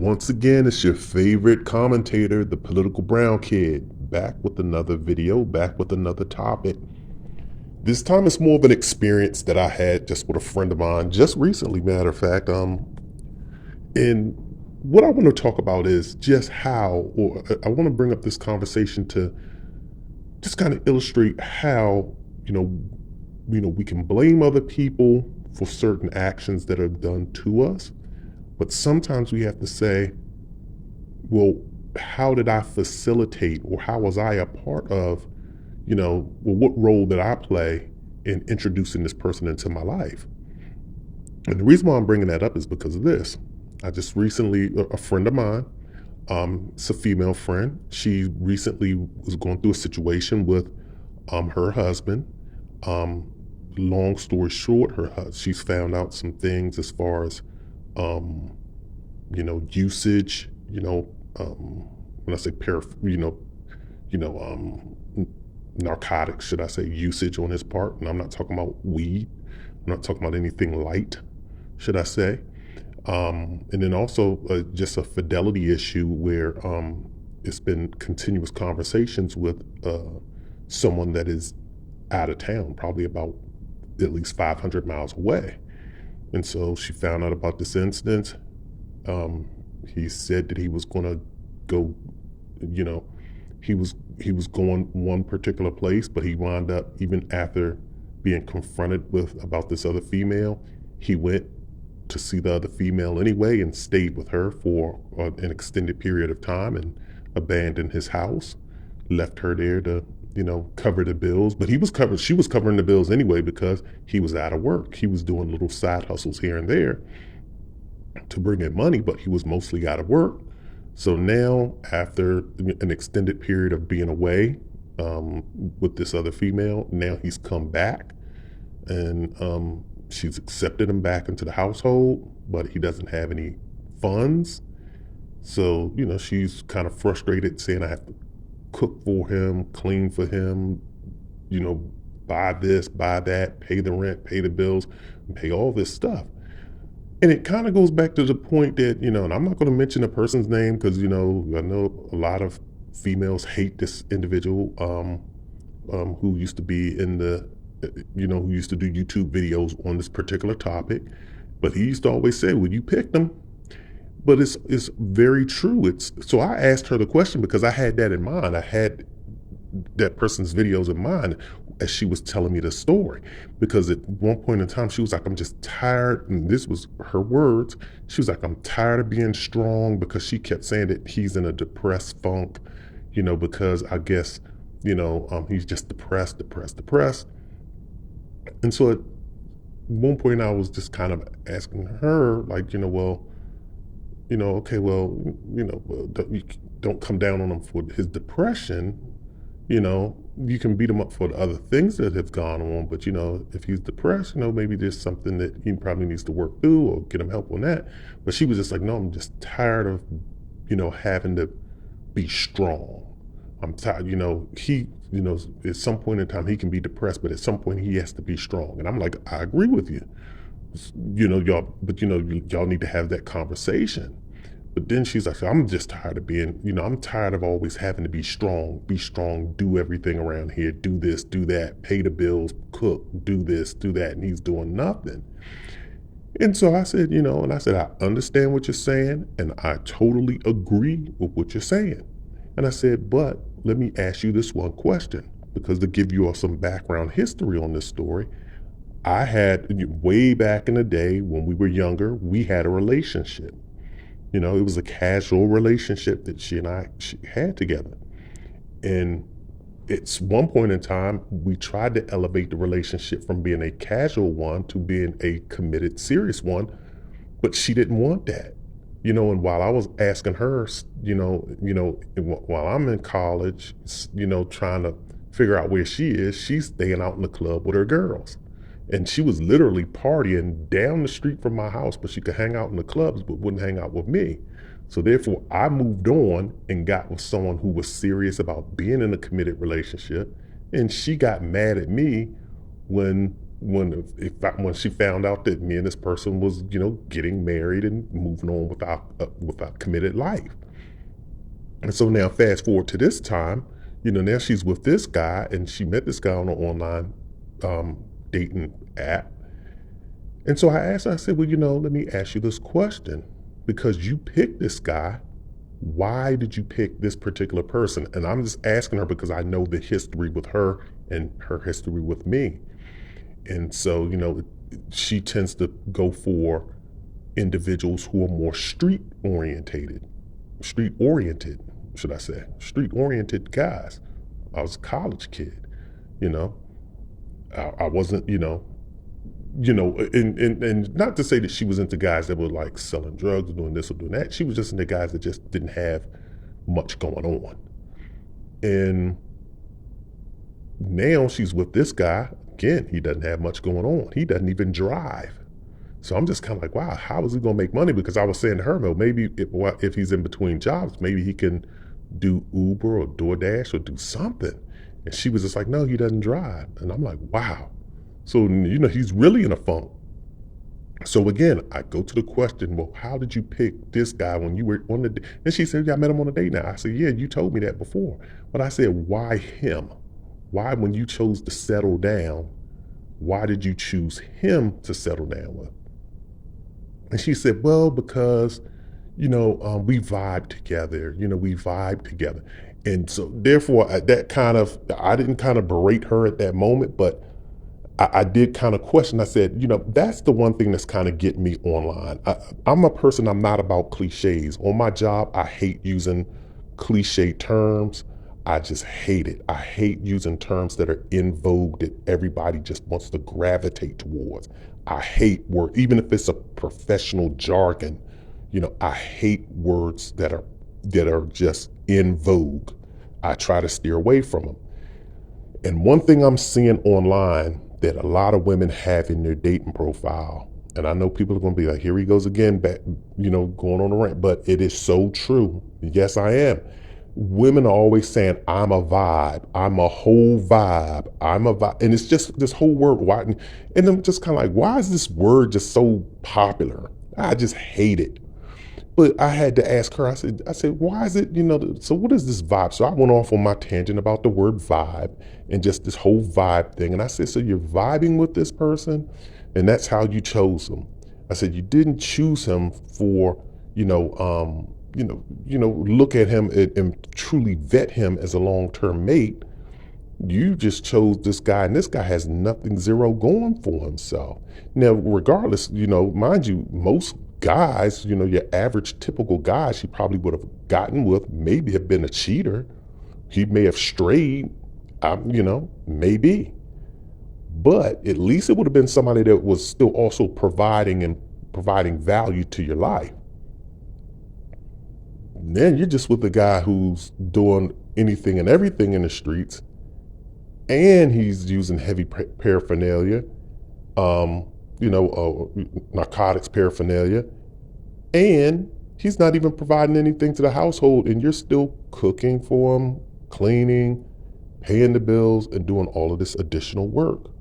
Once again, it's your favorite commentator, the political brown kid, back with another video, back with another topic. This time it's more of an experience that I had just with a friend of mine, just recently, matter of fact. And what I want to talk about is just how, or I want to bring up this conversation to just kind of illustrate how, we can blame other people for certain actions that are done to us, but sometimes we have to say, well, how did I facilitate or how was I a part of, what role did I play in introducing this person into my life? And the reason why I'm bringing that up is because of this. I just recently, a friend of mine, it's a female friend. She recently was going through a situation with her husband. Long story short, she's found out some things as far as, usage, when I say narcotics, should I say, usage on his part. And I'm not talking about weed. I'm not talking about anything light, should I say. And then also just a fidelity issue where it's been continuous conversations with someone that is out of town, probably about at least 500 miles away. And so she found out about this incident. He said that he was going to go, he was going one particular place, but he wound up, even after being confronted with about this other female, he went to see the other female anyway and stayed with her for an extended period of time and abandoned his house, left her there to, cover the bills. But she was covering the bills anyway because he was out of work. He was doing little side hustles here and there to bring in money, but he was mostly out of work. So now, after an extended period of being away with this other female, now he's come back and she's accepted him back into the household, but he doesn't have any funds. So, she's kind of frustrated, saying I have to cook for him, clean for him, buy this, buy that, pay the rent, pay the bills, pay all this stuff. And it kind of goes back to the point that, and I'm not going to mention a person's name because, I know a lot of females hate this individual who used to be in the, who used to do YouTube videos on this particular topic. But he used to always say, well, you picked them. But it's very true. So I asked her the question because I had that in mind. I had that person's videos in mind as she was telling me the story. Because at one point in time, she was like, I'm just tired. And this was her words. She was like, I'm tired of being strong, because she kept saying that he's in a depressed funk, because I guess, he's just depressed. And so at one point I was just kind of asking her, like, okay, well, you don't come down on him for his depression. You can beat him up for the other things that have gone on, but if he's depressed, maybe there's something that he probably needs to work through or get him help on that. But she was just like, no, I'm just tired of, having to be strong. I'm tired, at some point in time he can be depressed, but at some point he has to be strong. And I'm like, I agree with you. Y'all, but y'all need to have that conversation. But then she's like, I'm just tired of being, I'm tired of always having to be strong, do everything around here, do this, do that, pay the bills, cook, do this, do that. And he's doing nothing. And so I said, I understand what you're saying, and I totally agree with what you're saying. And I said, but let me ask you this one question, because to give you all some background history on this story, I had, way back in the day when we were younger, we had a relationship. It was a casual relationship that she had together. And it's one point in time, we tried to elevate the relationship from being a casual one to being a committed, serious one, but she didn't want that. And while I was asking her, while I'm in college, trying to figure out where she is, she's staying out in the club with her girls. And she was literally partying down the street from my house, but she could hang out in the clubs, but wouldn't hang out with me. So therefore, I moved on and got with someone who was serious about being in a committed relationship. And she got mad at me when, when she found out that me and this person was, getting married and moving on with our committed life. And so now fast forward to this time, now she's with this guy, and she met this guy on an online dating app. And so I asked her, I said, well, let me ask you this question. Because you picked this guy, why did you pick this particular person? And I'm just asking her because I know the history with her and her history with me. And so, she tends to go for individuals who are more street oriented, should I say, street oriented guys. I was a college kid, you know. I wasn't, and not to say that she was into guys that were like selling drugs or doing this or doing that. She was just into guys that just didn't have much going on. And now she's with this guy. Again, he doesn't have much going on. He doesn't even drive. So I'm just kind of like, wow, how is he going to make money? Because I was saying to her, well, maybe if he's in between jobs, maybe he can do Uber or DoorDash or do something. And she was just like, no, he doesn't drive. And I'm like, wow. So, he's really in a funk. So again, I go to the question, well, how did you pick this guy when you were on the date? And she said, yeah, I met him on a date now. I said, yeah, you told me that before. But I said, why him? Why, when you chose to settle down, why did you choose him to settle down with? And she said, well, because, we vibe together. And so therefore I didn't kind of berate her at that moment, but I did kind of question. I said, that's the one thing that's kind of getting me online. I'm a person, I'm not about cliches. On my job, I hate using cliche terms. I just hate it. I hate using terms that are in vogue that everybody just wants to gravitate towards. I hate words, even if it's a professional jargon, I hate words that are just in vogue. I try to steer away from them. And one thing I'm seeing online that a lot of women have in their dating profile, and I know people are going to be like, here he goes again, back, going on a rant, but it is so true. Yes, I am. Women are always saying, I'm a vibe. I'm a whole vibe. I'm a vibe. And it's just this whole word. Why? And I'm just kind of like, why is this word just so popular? I just hate it. But I had to ask her, I said, why is it, so what is this vibe? So I went off on my tangent about the word vibe and just this whole vibe thing. And I said, so you're vibing with this person and that's how you chose him. I said, you didn't choose him for, look at him and truly vet him as a long-term mate. You just chose this guy, and this guy has nothing, zero going for himself. Now, regardless, mind you, most guys, your average typical guy she probably would have gotten with maybe have been a cheater. He may have strayed, maybe. But at least it would have been somebody that was still also providing value to your life. Then you're just with the guy who's doing anything and everything in the streets, and he's using heavy paraphernalia, narcotics paraphernalia, and he's not even providing anything to the household, and you're still cooking for him, cleaning, paying the bills, and doing all of this additional work.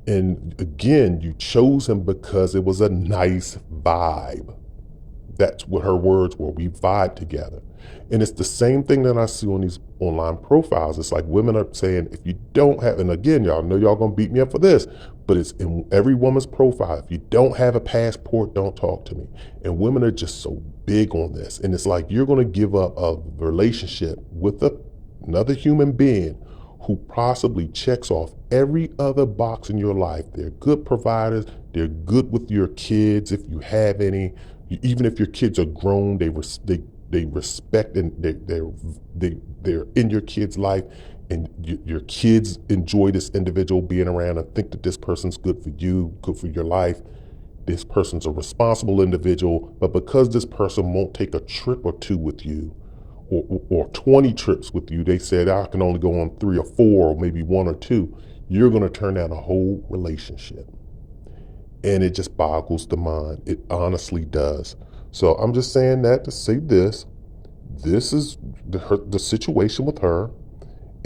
And again, you chose him because it was a nice vibe. That's what her words were. We vibe together. And it's the same thing that I see on these online profiles. It's like women are saying, if you don't have, and again, y'all know y'all gonna beat me up for this, but it's in every woman's profile. If you don't have a passport, don't talk to me. And women are just so big on this. And it's like, you're gonna give up a relationship with another human being who possibly checks off every other box in your life. They're good providers. They're good with your kids if you have any. Even if your kids are grown, they respect and they're in your kid's life, and your kids enjoy this individual being around and think that this person's good for you, good for your life. This person's a responsible individual, but because this person won't take a trip or two with you, or 20 trips with you, they said I can only go on 3 or 4, or maybe 1 or 2. You're going to turn down a whole relationship. And it just boggles the mind. It honestly does. So I'm just saying that to say this. This is the situation with her.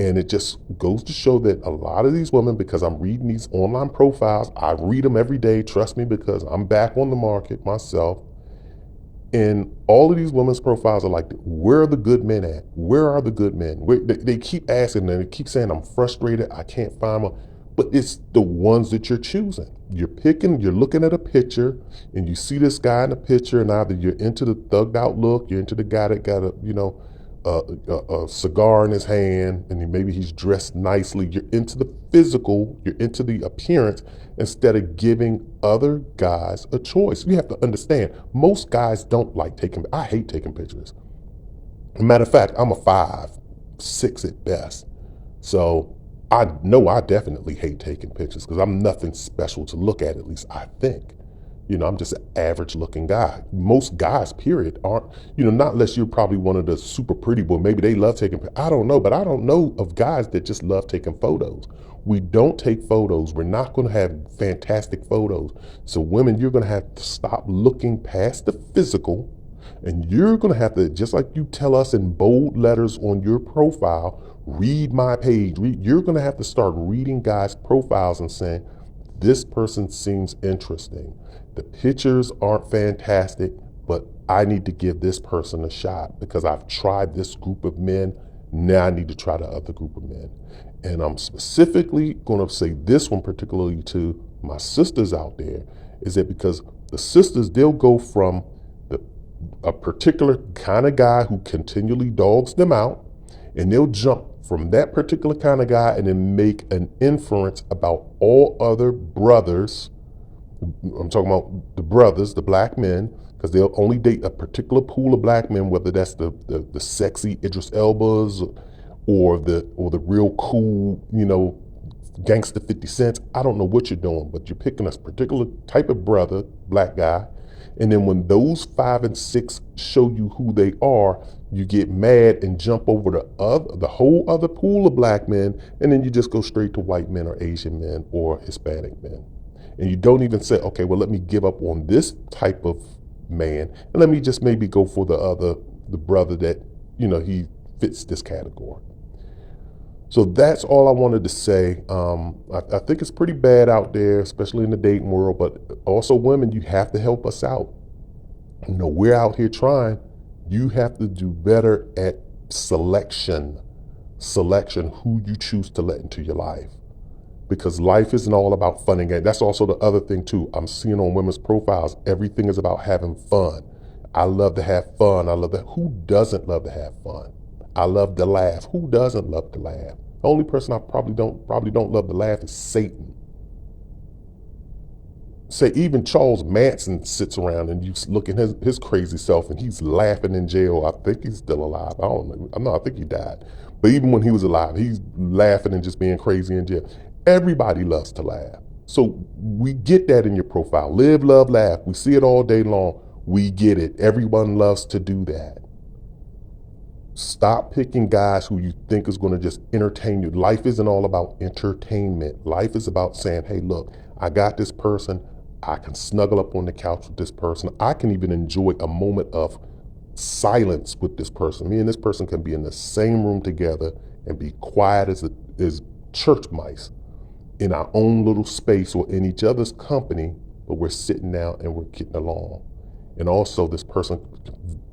And it just goes to show that a lot of these women, because I'm reading these online profiles, I read them every day, trust me, because I'm back on the market myself. And all of these women's profiles are like, where are the good men at? Where are the good men? They keep asking and they keep saying, I'm frustrated, I can't find them. But it's the ones that you're choosing. You're picking, you're looking at a picture and you see this guy in the picture, and either you're into the thugged out look, you're into the guy that got a cigar in his hand, and maybe he's dressed nicely. You're into the physical, you're into the appearance, instead of giving other guys a choice. You have to understand, most guys don't like taking, I hate taking pictures. Matter of fact, I'm a 5'6" at best. So I know I definitely hate taking pictures because I'm nothing special to look at least I think. I'm just an average looking guy. Most guys, period, aren't, not unless you're probably one of the super pretty boys. Maybe they love taking, I don't know, but I don't know of guys that just love taking photos. We don't take photos. We're not going to have fantastic photos. So women, you're going to have to stop looking past the physical, and you're going to have to, just like you tell us in bold letters on your profile, read my page. You're going to have to start reading guys' profiles and saying, this person seems interesting. The pictures aren't fantastic, but I need to give this person a shot because I've tried this group of men. Now I need to try the other group of men. And I'm specifically going to say this one particularly to my sisters out there, is that because the sisters, they'll go from a particular kind of guy who continually dogs them out, and they'll jump from that particular kind of guy and then make an inference about all other brothers. I'm talking about the brothers, the black men, because they'll only date a particular pool of black men, whether that's the sexy Idris Elbas or the real cool, gangster 50 Cents. I don't know what you're doing, but you're picking a particular type of brother, black guy. And then when those 5 and 6 show you who they are, you get mad and jump over the whole other pool of black men, and then you just go straight to white men or Asian men or Hispanic men. And you don't even say, okay, well, let me give up on this type of man, and let me just maybe go for the brother that, he fits this category. So that's all I wanted to say. I think it's pretty bad out there, especially in the dating world, but also women, you have to help us out. We're out here trying. You have to do better at selection, who you choose to let into your life. Because life isn't all about fun and games. That's also the other thing too. I'm seeing on women's profiles, everything is about having fun. I love to have fun. I love that. Who doesn't love to have fun? I love to laugh. Who doesn't love to laugh? The only person I probably don't love to laugh is Satan. Say even Charles Manson sits around and you look at his crazy self and he's laughing in jail. I think he's still alive. I don't know. No, I think he died. But even when he was alive, he's laughing and just being crazy in jail. Everybody loves to laugh. So we get that in your profile. Live, love, laugh. We see it all day long. We get it. Everyone loves to do that. Stop picking guys who you think is going to just entertain you. Life isn't all about entertainment. Life is about saying, hey, look, I got this person. I can snuggle up on the couch with this person. I can even enjoy a moment of silence with this person. Me and this person can be in the same room together and be quiet as church mice in our own little space or in each other's company, but we're sitting down and we're getting along. And also this person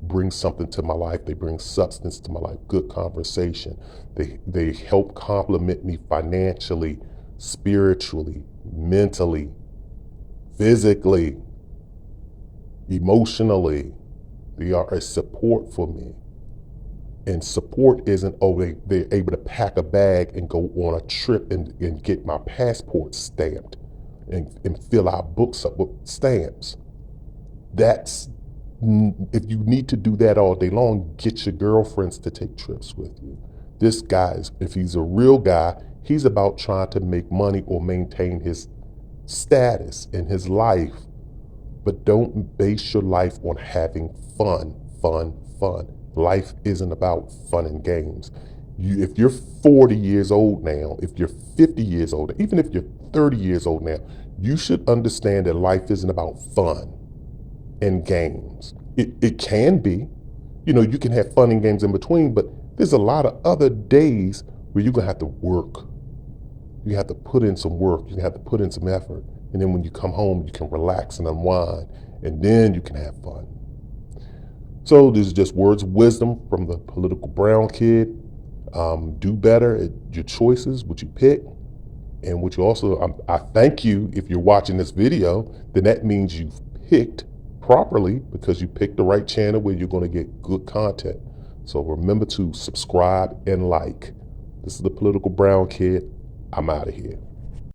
brings something to my life. They bring substance to my life, good conversation. They help complement me financially, spiritually, mentally, physically, emotionally. They are a support for me. And support isn't, they're able to pack a bag and go on a trip and get my passport stamped and fill our books up with stamps. That's, if you need to do that all day long, get your girlfriends to take trips with you. This guy, if he's a real guy, he's about trying to make money or maintain his status in his life. But don't base your life on having fun. Life isn't about fun and games. If you're 40 years old now, if you're 50 years old, even if you're 30 years old now, you should understand that life isn't about fun and games. It can be. You can have fun and games in between, but there's a lot of other days where you're going to have to work. You have to put in some work. You have to put in some effort. And then when you come home, you can relax and unwind. And then you can have fun. So this is just words of wisdom from the political brown kid. Do better at your choices, what you pick. And what you also, I thank you if you're watching this video, then that means you've picked properly because you picked the right channel where you're going to get good content. So remember to subscribe and like. This is the Political Brown Kid. I'm out of here.